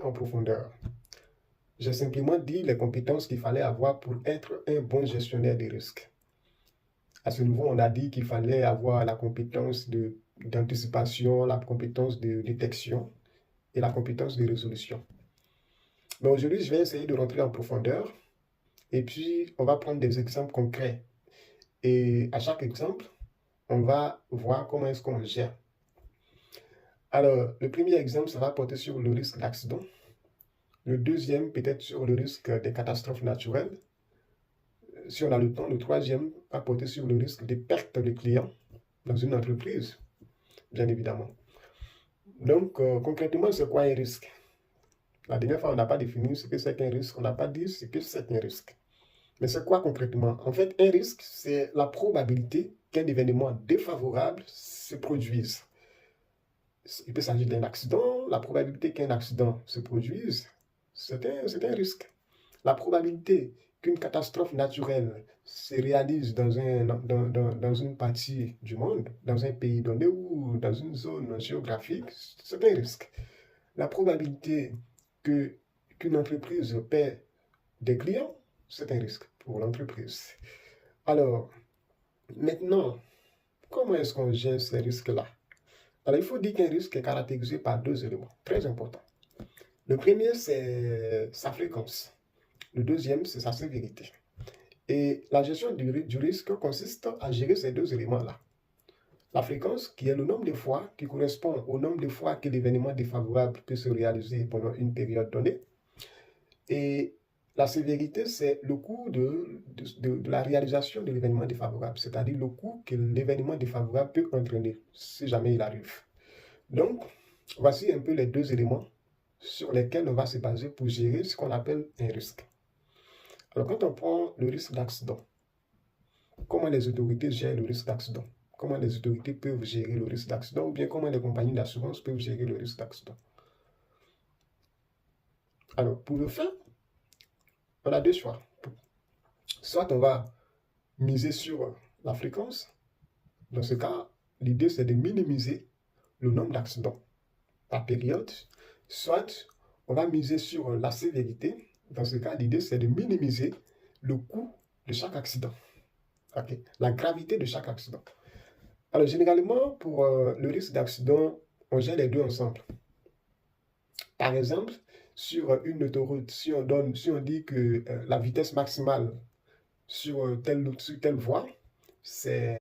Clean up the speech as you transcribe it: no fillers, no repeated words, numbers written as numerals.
en profondeur. J'ai simplement dit les compétences qu'il fallait avoir pour être un bon gestionnaire des risques. À ce niveau, on a dit qu'il fallait avoir la compétence d'anticipation, la compétence de détection et la compétence de résolution. Mais aujourd'hui, je vais essayer de rentrer en profondeur et puis on va prendre des exemples concrets. Et à chaque exemple, on va voir comment est-ce qu'on gère. Alors, le premier exemple, ça va porter sur le risque d'accident. Le deuxième, peut-être sur le risque des catastrophes naturelles. Si on a le temps, le troisième va porter sur le risque des pertes de clients dans une entreprise, bien évidemment. Donc, concrètement, c'est quoi un risque? La dernière fois, on n'a pas défini ce que c'est qu'un risque. On n'a pas dit ce que c'est qu'un risque. Mais c'est quoi concrètement? En fait, un risque, c'est la probabilité qu'un événement défavorable se produise. Il peut s'agir d'un accident. La probabilité qu'un accident se produise, c'est un risque. La probabilité qu'une catastrophe naturelle se réalise dans une partie du monde, dans un pays donné ou dans une zone géographique, c'est un risque. La probabilité qu'une entreprise perd des clients, c'est un risque pour l'entreprise. Alors, maintenant, comment est-ce qu'on gère ces risques-là? Alors, il faut dire qu'un risque est caractérisé par deux éléments très importants. Le premier, c'est sa fréquence. Le deuxième, c'est sa sévérité. Et la gestion du risque consiste à gérer ces deux éléments-là. La fréquence, qui est le nombre de fois, qui correspond au nombre de fois que l'événement défavorable peut se réaliser pendant une période donnée. Et la sévérité, c'est le coût de la réalisation de l'événement défavorable, c'est-à-dire le coût que l'événement défavorable peut entraîner, si jamais il arrive. Donc, voici un peu les deux éléments sur lesquels on va se baser pour gérer ce qu'on appelle un risque. Alors, quand on prend le risque d'accident, comment les autorités gèrent le risque d'accident? Comment les autorités peuvent gérer le risque d'accident ou bien comment les compagnies d'assurance peuvent gérer le risque d'accident? Alors, pour le faire, on a deux choix. Soit on va miser sur la fréquence. Dans ce cas, l'idée c'est de minimiser le nombre d'accidents par période. Soit on va miser sur la sévérité. Dans ce cas, l'idée c'est de minimiser le coût de chaque accident. Okay. La gravité de chaque accident. Alors, généralement, pour le risque d'accident, on gère les deux ensemble. Par exemple, sur une autoroute, si on dit que la vitesse maximale sur telle voie, c'est